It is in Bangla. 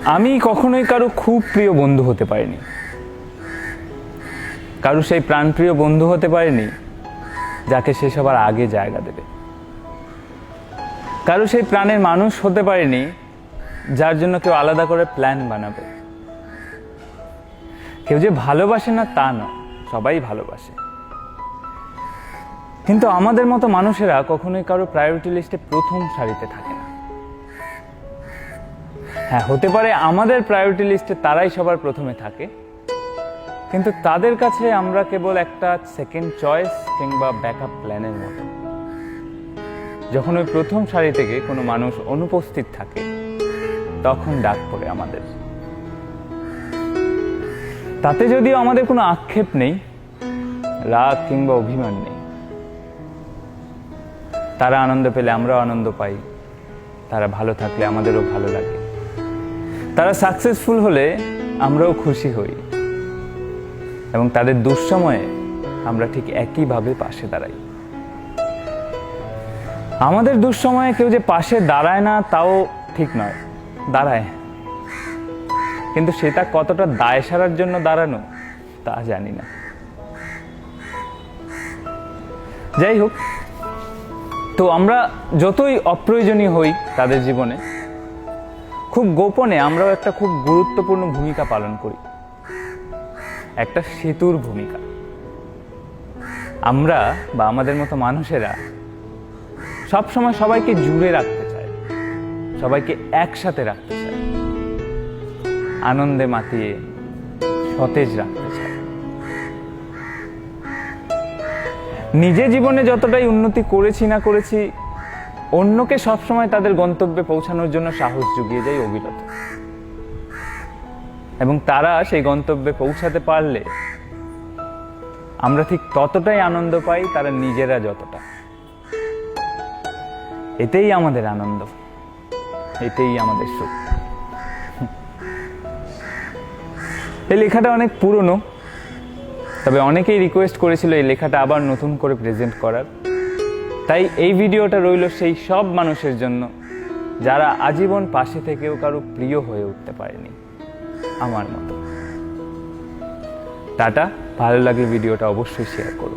আমি কখনোই কারো খুব প্রিয় বন্ধু হতে পারিনি, কারো সেই প্রাণপ্রিয় বন্ধু হতে পারিনি যাকে সে সবার আগে জায়গা দেবে, কারো সেই প্রাণের মানুষ হতে পারিনি যার জন্য কেউ আলাদা করে প্ল্যান বানাবে। কেউ যে ভালোবাসে না তা নয়, সবাই ভালোবাসে, কিন্তু আমাদের মতো মানুষেরা কখনোই কারো প্রায়োরিটি লিস্টে প্রথম সারিতে থাকে না। হ্যাঁ, হতে পারে আমাদের প্রায়োরিটি লিস্টে তারাই সবার প্রথমে থাকে, কিন্তু তাদের কাছে আমরা কেবল একটা সেকেন্ড চয়েস কিংবা ব্যাকআপ প্ল্যানের মতো। যখন ওই প্রথম সারি থেকে কোনো মানুষ অনুপস্থিত থাকে তখন ডাক পড়ে আমাদের। তাতে যদিও আমাদের কোনো আক্ষেপ নেই, রাগ কিংবা অভিমান নেই। তারা আনন্দ পেলে আমরাও আনন্দ পাই, তারা ভালো থাকলে আমাদেরও ভালো লাগে, তারা সাকসেসফুল হলে আমরাও খুশি হই, এবং তাদের দুঃসময়ে আমরা ঠিক একইভাবে পাশে দাঁড়াই। আমাদের দুঃসময়ে কেউ যে পাশে দাঁড়ায় না তাও ঠিক নয়, দাঁড়ায়, কিন্তু সেটা কতটা দায় সারার জন্য দাঁড়ানো তা জানি না। যাই হোক, তো আমরা যতই অপ্রয়োজনীয় হই তাদের জীবনে, খুব গোপনে আমরাও একটা খুব গুরুত্বপূর্ণ ভূমিকা পালন করি, একটা সেতুর ভূমিকা। আমরা বা আমাদের মতো মানুষেরা সবসময় সবাইকে জুড়ে রাখতে চায়, সবাইকে একসাথে রাখতে চায়, আনন্দে মাতিয়ে সতেজ রাখতে চায়। নিজে জীবনে যতটাই উন্নতি করেছি না করেছি, অন্যকে সবসময় তাদের গন্তব্যে পৌঁছানোর জন্য সাহস জুগিয়ে যায় অবিরত, এবং তারা সেই গন্তব্যে পৌঁছাতে পারলে আমরা ঠিক ততটাই আনন্দ পাই তারা নিজেরা যতটা। এতেই আমাদের আনন্দ, এতেই আমাদের সুখ। এই লেখাটা অনেক পুরনো, তবে অনেকেই রিকোয়েস্ট করেছিল এই লেখাটা আবার নতুন করে প্রেজেন্ট করার। তাই এই ভিডিওটা রইল সেই সব মানুষের জন্য যারা আজীবন পাশে থেকেও কারো প্রিয় হয়ে উঠতে পারেনি, আমার মতো। টাটা, ভালো লাগলে ভিডিওটা অবশ্যই শেয়ার করো।